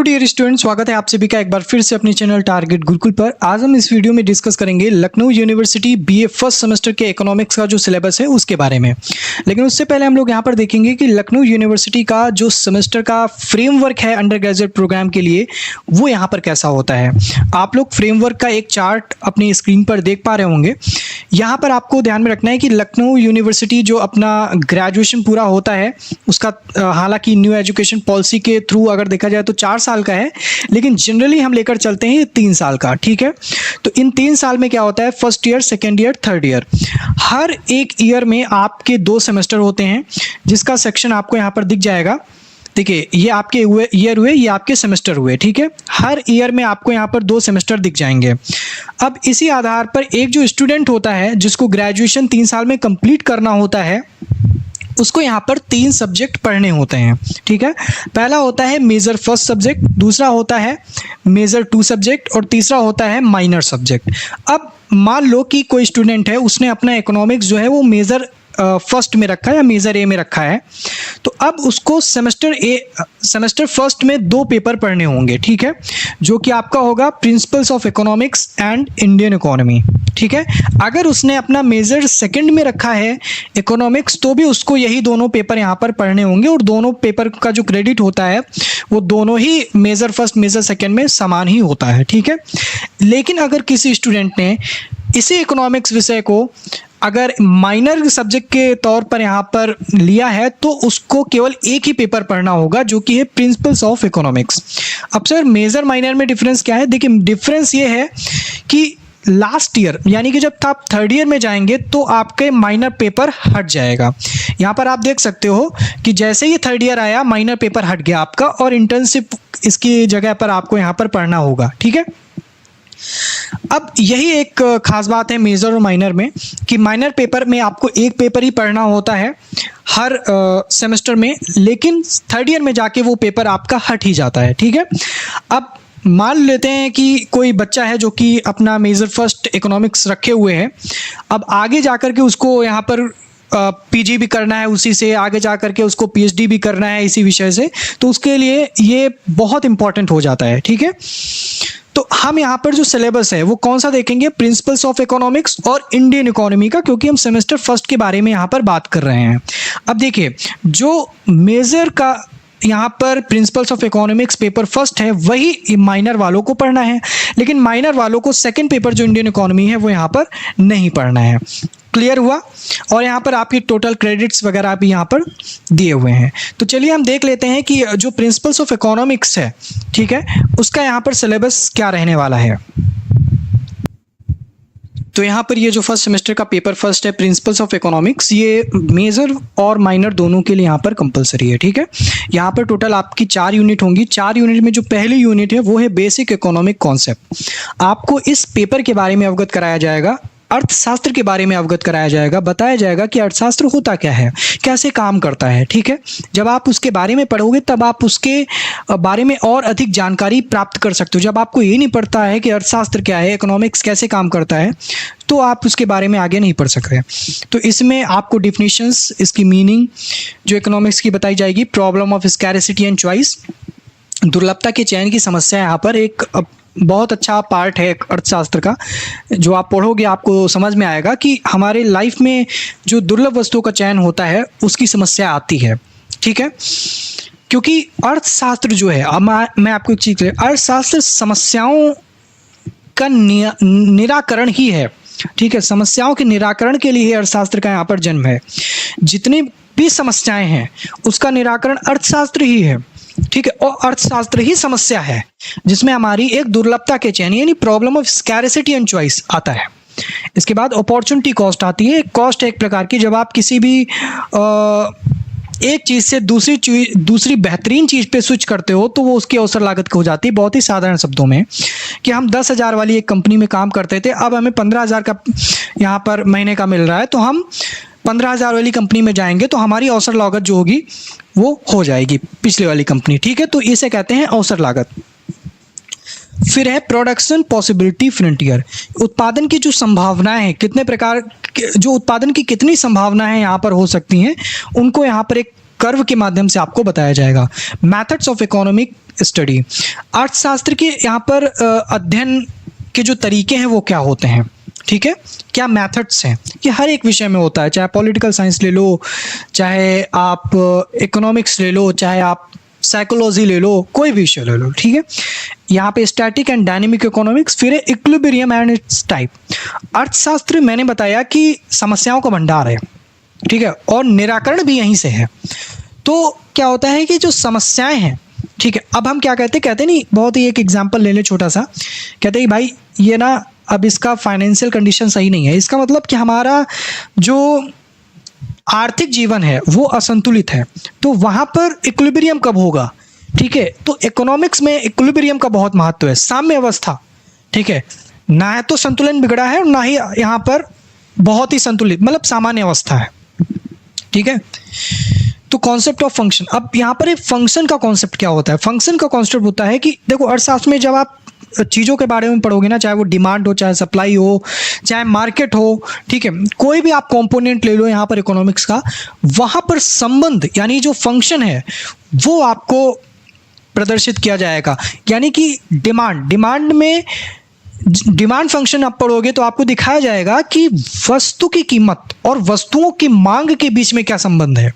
Hello dear student, स्वागत है आप सभी का एक बार फिर से अपने चैनल टारगेट गुरुकुल पर। आज हम इस वीडियो में डिस्कस करेंगे Lucknow university BA first semester के इकोनॉमिक्स का जो सिलेबस है उसके बारे में। लेकिन उससे पहले हम लोग यहाँ पर देखेंगे कि लखनऊ यूनिवर्सिटी का जो सेमेस्टर का फ्रेमवर्क है अंडर ग्रेजुएट प्रोग्राम के लिए वो यहाँ पर कैसा होता है। आप लोग फ्रेमवर्क का एक चार्ट अपनी स्क्रीन पर देख पा रहे होंगे। यहाँ पर आपको ध्यान में रखना है कि लखनऊ यूनिवर्सिटी जो अपना ग्रेजुएशन पूरा होता है उसका हालांकि न्यू एजुकेशन पॉलिसी के थ्रू अगर देखा जाए तो 4 साल का है, लेकिन जनरली हम लेकर चलते हैं 3 साल का। ठीक है, तो इन 3 साल में क्या होता है, first year, second year, third year, हर एक ईयर में आपके 2 सेमेस्टर होते हैं जिसका सेक्शन आपको यहाँ पर दिख जाएगा। देखिए, ये आपके ईयर हुए, ये आपके सेमेस्टर हुए। ठीक है, हर ईयर में आपको यहाँ पर 2 सेमेस्टर दिख जाएंगे। अब इसी आधार पर एक जो स्टूडेंट होता है जिसको ग्रेजुएशन 3 साल में कंप्लीट करना होता है उसको यहाँ पर 3 सब्जेक्ट पढ़ने होते हैं। ठीक है, पहला होता है मेजर फर्स्ट सब्जेक्ट, दूसरा होता है मेजर 2 सब्जेक्ट और तीसरा होता है माइनर सब्जेक्ट। अब मान लो कि कोई स्टूडेंट है, उसने अपना इकोनॉमिक्स जो है वो मेजर फर्स्ट में रखा है या मेजर ए में रखा है, तो अब उसको सेमेस्टर फर्स्ट में 2 पेपर पढ़ने होंगे। ठीक है, जो कि आपका होगा principles of economics and Indian economy. ठीक है, अगर उसने अपना मेजर सेकंड में रखा है इकोनॉमिक्स तो भी उसको यही दोनों पेपर यहाँ पर पढ़ने होंगे और दोनों पेपर का जो क्रेडिट होता है वो दोनों ही मेजर फर्स्ट मेजर सेकंड में समान ही होता है। ठीक है, लेकिन अगर किसी स्टूडेंट ने इसी इकोनॉमिक्स विषय को अगर माइनर सब्जेक्ट के तौर पर यहाँ पर लिया है तो उसको केवल एक ही पेपर पढ़ना होगा जो कि है प्रिंसिपल्स ऑफ इकोनॉमिक्स। अब सर मेजर माइनर में डिफरेंस क्या है? देखिए, डिफरेंस ये है कि लास्ट ईयर यानी कि जब आप थर्ड ईयर में जाएंगे तो आपके माइनर पेपर हट जाएगा। यहाँ पर आप देख सकते हो कि जैसे ही थर्ड ईयर आया माइनर पेपर हट गया आपका और इंटर्नशिप इसकी जगह पर आपको यहाँ पर पढ़ना होगा। ठीक है, अब यही एक खास बात है मेजर और माइनर में कि माइनर पेपर में आपको एक पेपर ही पढ़ना होता है हर सेमेस्टर में, लेकिन थर्ड ईयर में जाके वो पेपर आपका हट ही जाता है। ठीक है, अब मान लेते हैं कि कोई बच्चा है जो कि अपना मेजर फर्स्ट इकोनॉमिक्स रखे हुए है, अब आगे जाकर के उसको यहाँ पर पीजी भी करना है, उसी से आगे जा करके उसको पीएचडी भी करना है इसी विषय से, तो उसके लिए ये बहुत इंपॉर्टेंट हो जाता है। ठीक है, तो हम यहाँ पर जो सिलेबस है वो कौन सा देखेंगे, प्रिंसिपल्स ऑफ इकोनॉमिक्स और इंडियन इकोनॉमी का, क्योंकि हम सेमेस्टर फर्स्ट के बारे में यहाँ पर बात कर रहे हैं। अब देखिए, जो मेजर का यहाँ पर principles of economics paper first है वही माइनर वालों को पढ़ना है, लेकिन माइनर वालों को सेकंड पेपर जो इंडियन इकोनॉमी है वो यहाँ पर नहीं पढ़ना है। क्लियर हुआ? और यहाँ पर आपकी टोटल क्रेडिट्स वगैरह भी यहाँ पर दिए हुए हैं। तो चलिए हम देख लेते हैं कि जो प्रिंसिपल्स ऑफ इकोनॉमिक्स है, ठीक है, उसका यहाँ पर सिलेबस क्या रहने वाला है। तो यहाँ पर ये जो फर्स्ट सेमेस्टर का पेपर फर्स्ट है प्रिंसिपल्स ऑफ इकोनॉमिक्स, ये मेजर और माइनर दोनों के लिए यहाँ पर कंपलसरी है। ठीक है, यहाँ पर टोटल आपकी 4 यूनिट होंगी। 4 यूनिट में जो पहली यूनिट है वो है बेसिक इकोनॉमिक कॉन्सेप्ट। आपको इस पेपर के बारे में अवगत कराया जाएगा, अर्थशास्त्र के बारे में अवगत कराया जाएगा, बताया जाएगा कि अर्थशास्त्र होता क्या है, कैसे काम करता है। ठीक है, जब आप उसके बारे में पढ़ोगे तब आप उसके बारे में और अधिक जानकारी प्राप्त कर सकते हो। जब आपको ये नहीं पढ़ता है कि अर्थशास्त्र क्या है, इकोनॉमिक्स कैसे काम करता है, तो आप उसके बारे में आगे नहीं पढ़ सकते। तो इसमें आपको डिफिनीशंस, इसकी मीनिंग जो इकोनॉमिक्स की बताई जाएगी, problem of scarcity and choice, दुर्लभता के चयन की समस्या यहाँ पर एक बहुत अच्छा पार्ट है अर्थशास्त्र का। जो आप पढ़ोगे आपको समझ में आएगा कि हमारे लाइफ में जो दुर्लभ वस्तुओं का चयन होता है उसकी समस्या आती है। ठीक है, क्योंकि अर्थशास्त्र जो है, मैं आपको एक चीज़, अर्थशास्त्र समस्याओं का निराकरण ही है। ठीक है, समस्याओं के निराकरण के लिए अर्थशास्त्र का यहाँ पर जन्म है। जितनी भी समस्याएं हैं उसका निराकरण अर्थशास्त्र ही है। ठीक है, और अर्थशास्त्र ही समस्या है जिसमें हमारी एक दुर्लभता के चयन यानी problem of scarcity and choice आता है। इसके बाद अपॉर्चुनिटी कॉस्ट आती है। कॉस्ट है एक प्रकार की, जब आप किसी भी एक चीज़ से दूसरी बेहतरीन चीज़ पे स्विच करते हो तो वो उसकी अवसर लागत हो जाती है। बहुत ही साधारण शब्दों में कि हम 10,000 वाली एक कंपनी में काम करते थे, अब हमें 15,000 का यहाँ पर महीने का मिल रहा है, तो हम 15,000 वाली कंपनी में जाएंगे तो हमारी अवसर लागत जो होगी वो हो जाएगी पिछले वाली कंपनी। ठीक है, तो इसे कहते हैं अवसर लागत। फिर है प्रोडक्शन पॉसिबिलिटी फ्रंटियर, उत्पादन की जो संभावनाएं हैं, कितने प्रकार जो उत्पादन की कितनी संभावनाएं यहाँ पर हो सकती हैं उनको यहाँ पर एक कर्व के माध्यम से आपको बताया जाएगा। मैथड्स ऑफ इकोनॉमिक स्टडी, अर्थशास्त्र के यहाँ पर अध्ययन के जो तरीके हैं वो क्या होते हैं, ठीक है, क्या मेथड्स हैं, ये हर एक विषय में होता है, चाहे पॉलिटिकल साइंस ले लो, चाहे आप इकोनॉमिक्स ले लो, चाहे आप साइकोलॉजी ले लो, कोई भी विषय ले लो, ठीक है। यहाँ पे स्टैटिक एंड डायनेमिक इकोनॉमिक्स, फिर इक्विलिब्रियम एंड इट्स टाइप। अर्थशास्त्र मैंने बताया कि समस्याओं का भंडार है, ठीक है, और निराकरण भी यहीं से है। तो क्या होता है कि जो समस्याएं हैं, ठीक है, अब हम क्या कहते नहीं, बहुत ही एक एग्जाम्पल ले ले छोटा सा, कहते हैं भाई ये ना अब इसका फाइनेंशियल कंडीशन सही नहीं है, इसका मतलब कि हमारा जो आर्थिक जीवन है वो असंतुलित है, तो वहाँ पर इक्विलिब्रियम कब होगा, ठीक है। तो इकोनॉमिक्स में इक्विलिब्रियम का बहुत महत्व है, साम्य अवस्था, ठीक है, ना है तो संतुलन बिगड़ा है और ना ही यहाँ पर बहुत ही संतुलित, मतलब सामान्य अवस्था है, ठीक है। तो कॉन्सेप्ट ऑफ फंक्शन, अब यहाँ पर एक फंक्शन का कॉन्सेप्ट क्या होता है, फंक्शन का कॉन्सेप्ट होता है कि देखो अर्थशास्त्र में जब आप चीज़ों के बारे में पढ़ोगे ना, चाहे वो डिमांड हो, चाहे सप्लाई हो, चाहे मार्केट हो, ठीक है, कोई भी आप कंपोनेंट ले लो यहाँ पर इकोनॉमिक्स का, वहाँ पर संबंध यानी जो फंक्शन है वो आपको प्रदर्शित किया जाएगा। यानी कि डिमांड में डिमांड फंक्शन आप पढ़ोगे तो आपको दिखाया जाएगा कि वस्तु की कीमत और वस्तुओं की मांग के बीच में क्या संबंध है।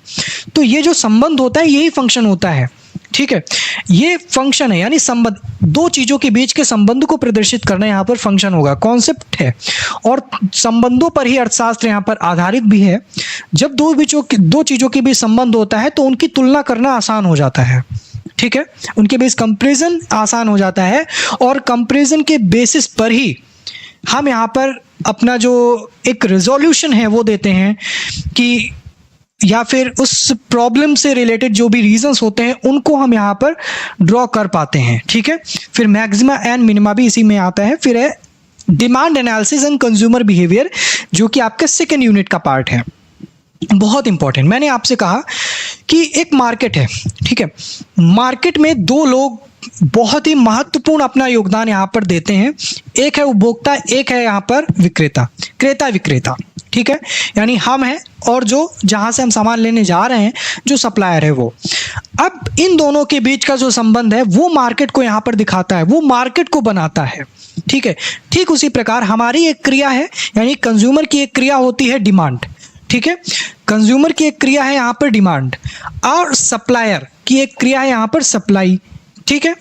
तो ये जो संबंध होता है यही फंक्शन होता है, ठीक है, ये फंक्शन है, यानी संबंध, दो चीजों के बीच के संबंध को प्रदर्शित करना यहाँ पर फंक्शन होगा, कॉन्सेप्ट है। और संबंधों पर ही अर्थशास्त्र यहाँ पर आधारित भी है। जब दो चीजों के बीच संबंध होता है तो उनकी तुलना करना आसान हो जाता है, ठीक है, उनके बीच कंपैरिजन आसान हो जाता है, और कंपैरिजन के बेसिस पर ही हम यहाँ पर अपना जो एक रिजोल्यूशन है वो देते हैं कि, या फिर उस प्रॉब्लम से रिलेटेड जो भी रीजंस होते हैं उनको हम यहाँ पर ड्रॉ कर पाते हैं, ठीक है। फिर मैक्सिमा एंड मिनिमा भी इसी में आता है। फिर है demand analysis and consumer behaviour, जो कि आपके सेकेंड यूनिट का पार्ट है, बहुत इंपॉर्टेंट। मैंने आपसे कहा कि एक मार्केट है, ठीक है, मार्केट में दो लोग बहुत ही महत्वपूर्ण अपना योगदान यहाँ पर देते हैं, एक है उपभोक्ता, एक है यहाँ पर विक्रेता, क्रेता विक्रेता, ठीक है, यानी हम हैं और जो जहाँ से हम सामान लेने जा रहे हैं जो सप्लायर है वो। अब इन दोनों के बीच का जो संबंध है वो मार्केट को यहाँ पर दिखाता है, वो मार्केट को बनाता है, ठीक है। ठीक उसी प्रकार हमारी एक क्रिया है, यानी कंज्यूमर की एक क्रिया होती है डिमांड, ठीक है, कंज्यूमर की एक क्रिया है यहाँ पर डिमांड, और सप्लायर की एक क्रिया है यहाँ पर सप्लाई, ठीक है,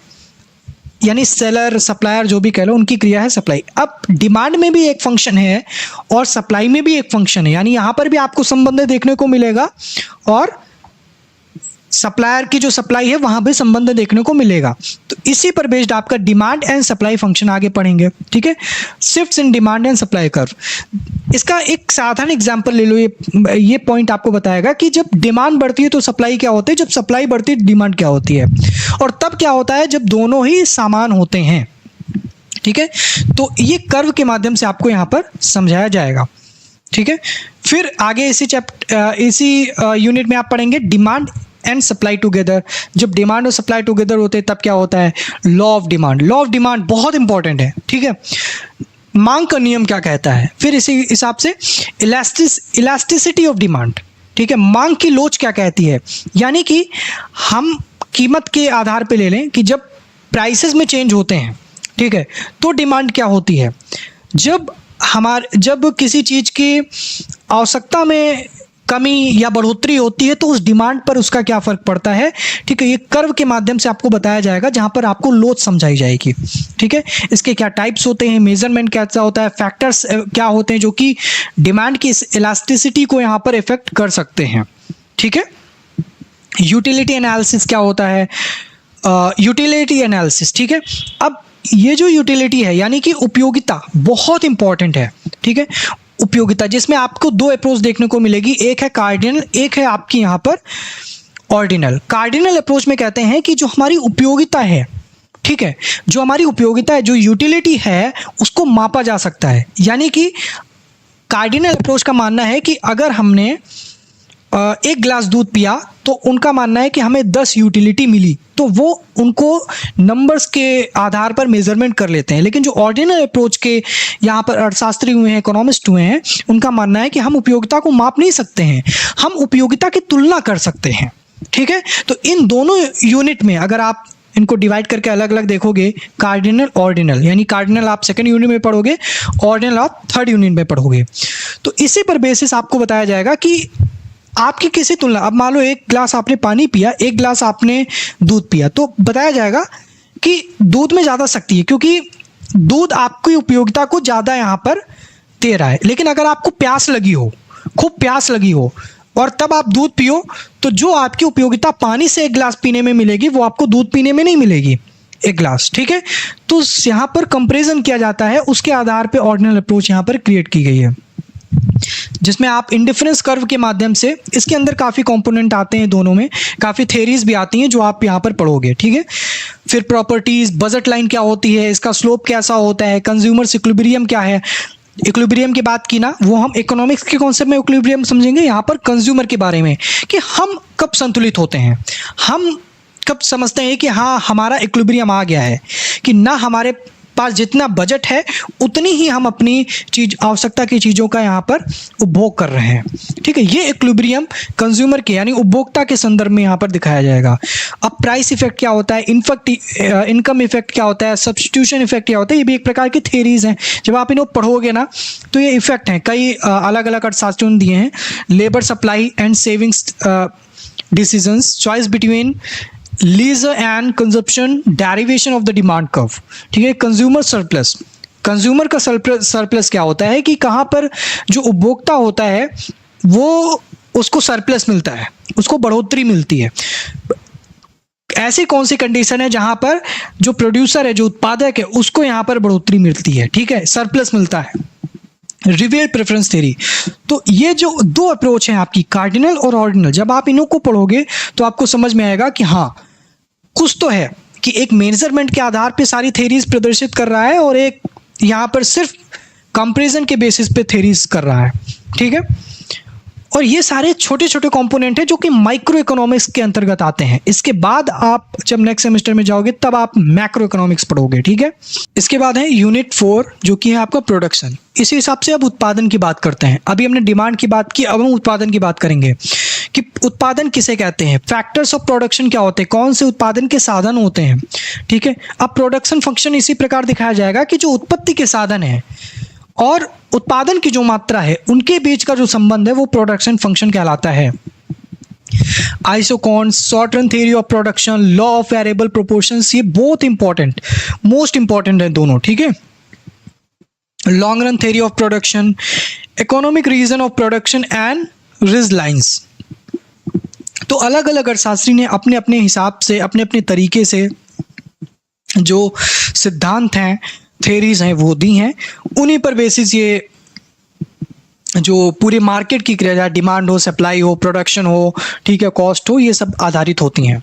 यानी सेलर सप्लायर जो भी कह लो उनकी क्रिया है सप्लाई। अब डिमांड में भी एक फंक्शन है और सप्लाई में भी एक फंक्शन है, यानी यहाँ पर भी आपको संबंध देखने को मिलेगा और सप्लायर की जो सप्लाई है वहां भी संबंध देखने को मिलेगा। तो इसी पर बेस्ड आपका डिमांड एंड सप्लाई फंक्शन आगे पढ़ेंगे, ठीक है। Shifts in demand and supply curve, इसका एक साधारण एग्जांपल ले लो, ये पॉइंट आपको बताएगा कि जब डिमांड बढ़ती है तो सप्लाई क्या होती है, जब सप्लाई बढ़ती है डिमांड क्या होती है, और तब क्या होता है जब दोनों ही समान होते हैं, ठीक है। तो ये कर्व के माध्यम से आपको यहाँ पर समझाया जाएगा, ठीक है। फिर आगे इसी यूनिट में आप पढ़ेंगे डिमांड एंड सप्लाई टुगेदर। जब डिमांड और सप्लाई टुगेदर होते हैं तब क्या होता है, law of demand. Law of demand बहुत इंपॉर्टेंट है, ठीक है। मांग का नियम क्या कहता है, फिर इसी हिसाब से इलास्टिसिटी ऑफ डिमांड, ठीक है, मांग की लोच क्या कहती है, यानी कि हम कीमत के आधार पे ले लें कि जब प्राइसेस में चेंज होते हैं, ठीक है, तो डिमांड क्या होती है। जब किसी चीज़ की आवश्यकता में कमी या बढ़ोतरी होती है तो उस डिमांड पर उसका क्या फर्क पड़ता है, ठीक है। ये कर्व के माध्यम से आपको बताया जाएगा जहां पर आपको लोच समझाई जाएगी, ठीक है। इसके क्या टाइप्स होते हैं, मेजरमेंट कैसा होता है, फैक्टर्स क्या होते हैं जो कि डिमांड की इलास्टिसिटी को यहाँ पर इफेक्ट कर सकते हैं, ठीक है। यूटिलिटी एनालिसिस क्या होता है, यूटिलिटी एनालिसिस, ठीक है। अब ये जो यूटिलिटी है यानी कि उपयोगिता बहुत इंपॉर्टेंट है, ठीक है। उपयोगिता जिसमें आपको दो अप्रोच देखने को मिलेगी, एक है कार्डिनल, एक है आपकी यहाँ पर ऑर्डिनल। कार्डिनल अप्रोच में कहते हैं कि जो हमारी उपयोगिता है, ठीक है, जो हमारी उपयोगिता है, जो यूटिलिटी है उसको मापा जा सकता है। यानी कि कार्डिनल अप्रोच का मानना है कि अगर हमने एक गिलास दूध पिया तो उनका मानना है कि हमें 10 यूटिलिटी मिली, तो वो उनको नंबर्स के आधार पर मेजरमेंट कर लेते हैं। लेकिन जो ऑर्डिनल अप्रोच के यहाँ पर अर्थशास्त्री हुए हैं, इकोनॉमिस्ट हुए हैं, उनका मानना है कि हम उपयोगिता को माप नहीं सकते हैं, हम उपयोगिता की तुलना कर सकते हैं, ठीक है। तो इन दोनों यूनिट में अगर आप इनको डिवाइड करके अलग अलग देखोगे, कार्डिनल ऑर्डिनल, यानी कार्डिनल आप सेकंड यूनिट में पढ़ोगे, ऑर्डिनल आप थर्ड यूनिट में पढ़ोगे। तो इसी पर बेसिस आपको बताया जाएगा कि आपकी किसी तुलना, अब मान लो एक गिलास आपने पानी पिया, एक गिलास आपने दूध पिया, तो बताया जाएगा कि दूध में ज़्यादा शक्ति है क्योंकि दूध आपकी उपयोगिता को ज़्यादा यहाँ पर दे रहा है। लेकिन अगर आपको प्यास लगी हो, खूब प्यास लगी हो और तब आप दूध पियो, तो जो आपकी उपयोगिता पानी से एक गिलास पीने में मिलेगी वो आपको दूध पीने में नहीं मिलेगी एक गिलास, ठीक है। तो यहाँ पर कंपैरिजन किया जाता है, उसके आधार पे ऑर्डिनल अप्रोच यहाँ पर क्रिएट की गई है, जिसमें आप इंडिफरेंस कर्व के माध्यम से, इसके अंदर काफ़ी कंपोनेंट आते हैं, दोनों में काफ़ी थेरीज भी आती हैं जो आप यहाँ पर पढ़ोगे, ठीक है। फिर प्रॉपर्टीज, बजट लाइन क्या होती है, इसका स्लोप कैसा होता है, कंज्यूमर इक्विलिब्रियम क्या है। इक्विलिब्रियम की बात की ना, वो हम इकोनॉमिक्स के कॉन्सेप्ट में इक्विलिब्रियम समझेंगे, यहाँ पर कंज्यूमर के बारे में कि हम कब संतुलित होते हैं, हम कब समझते हैं कि हाँ हमारा इक्विलिब्रियम आ गया है, कि ना हमारे पास जितना बजट है उतनी ही हम अपनी चीज, आवश्यकता की चीज़ों का यहाँ पर उपभोग कर रहे हैं, ठीक है। ये इक्विलिब्रियम कंज्यूमर के यानी उपभोक्ता के संदर्भ में यहाँ पर दिखाया जाएगा। अब प्राइस इफेक्ट क्या होता है, इनकम इफेक्ट क्या होता है, सब्स्टिट्यूशन इफेक्ट क्या होता है, ये भी एक प्रकार की थेरीज हैं। जब आप इनको पढ़ोगे ना तो ये इफेक्ट हैं, कई अलग अलग अर्थशास्त्रों दिए हैं। Labour supply and savings decisions, choice between leisure and consumption, derivation of the demand curve, ठीक है। कंज्यूमर सरप्लस, कंज्यूमर का सरप्लस क्या होता है कि कहाँ पर जो उपभोक्ता होता है वो, उसको सरप्लस मिलता है, उसको बढ़ोतरी मिलती है। ऐसी कौन सी कंडीशन है जहां पर जो प्रोड्यूसर है, जो उत्पादक है, उसको यहाँ पर बढ़ोतरी मिलती है, ठीक है, सरप्लस मिलता है। रिवेल प्रेफरेंस थ्योरी, तो ये जो दो अप्रोच हैं आपकी, कार्डिनल और ऑर्डिनल, जब आप इन्हों को पढ़ोगे तो आपको समझ में आएगा कि हाँ कुछ तो है, कि एक मेजरमेंट के आधार पे सारी थ्योरीज प्रदर्शित कर रहा है और एक यहाँ पर सिर्फ कंपैरिजन के बेसिस पे थ्योरीज कर रहा है, ठीक है। और ये सारे छोटे छोटे कंपोनेंट हैं जो कि माइक्रो इकोनॉमिक्स के अंतर्गत आते हैं। इसके बाद आप जब नेक्स्ट सेमेस्टर में जाओगे तब आप मैक्रो इकोनॉमिक्स पढ़ोगे, ठीक है। इसके बाद है यूनिट 4 जो कि है आपका प्रोडक्शन। इसी हिसाब से अब उत्पादन की बात करते हैं। अभी हमने डिमांड की बात की, अब हम उत्पादन की बात करेंगे कि उत्पादन किसे कहते हैं, फैक्टर्स ऑफ प्रोडक्शन क्या होते हैं, कौन से उत्पादन के साधन होते हैं, ठीक है। अब प्रोडक्शन फंक्शन इसी प्रकार दिखाया जाएगा कि जो उत्पत्ति के साधन है और उत्पादन की जो मात्रा है उनके बीच का जो संबंध है वो प्रोडक्शन फंक्शन कहलाता है। आइसोकॉन्स, short run theory of production, law of variable proportions, ये बहुत इंपॉर्टेंट, मोस्ट इंपॉर्टेंट है दोनों, ठीक है। Long run theory of production, economic region of production and ridge lines. तो अलग अलग अर्थशास्त्री ने अपने अपने हिसाब से, अपने अपने तरीके से जो सिद्धांत हैं, थेरीज हैं वो दी हैं, उन्हीं पर बेसिस ये जो पूरे मार्केट की क्रिया, डिमांड हो, सप्लाई हो, प्रोडक्शन हो, ठीक है, कॉस्ट हो, ये सब आधारित होती हैं।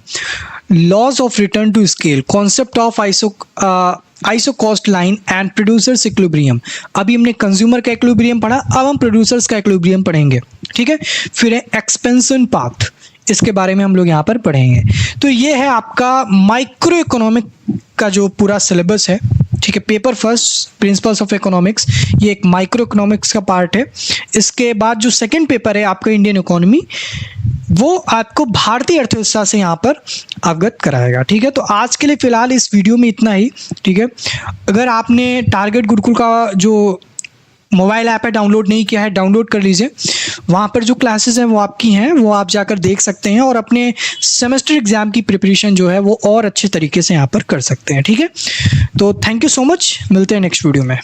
Laws of return to scale, concept of iso cost line and producers equilibrium. अभी हमने कंज्यूमर का इक्विलिब्रियम पढ़ा, अब हम प्रोड्यूसर्स का इक्विलिब्रियम पढ़ेंगे, ठीक है। फिर है एक्सपेंशन पाथ, इसके बारे में हम लोग यहाँ पर पढ़ेंगे। तो ये है आपका माइक्रो इकोनॉमिक का जो पूरा सिलेबस है, ठीक है। Paper first principles of economics, ये एक माइक्रो इकोनॉमिक्स का पार्ट है। इसके बाद जो सेकंड पेपर है आपका इंडियन इकोनॉमी, वो आपको भारतीय अर्थव्यवस्था से यहाँ पर अवगत कराएगा, ठीक है। तो आज के लिए फिलहाल इस वीडियो में इतना ही, ठीक है। अगर आपने टारगेट गुरुकुल का जो मोबाइल ऐप है डाउनलोड नहीं किया है, डाउनलोड कर लीजिए। वहाँ पर जो क्लासेस हैं वो आपकी हैं, वो आप जाकर देख सकते हैं और अपने सेमेस्टर एग्जाम की प्रिपरेशन जो है वो और अच्छे तरीके से यहाँ पर कर सकते हैं, ठीक है। तो थैंक यू सो मच, मिलते हैं नेक्स्ट वीडियो में।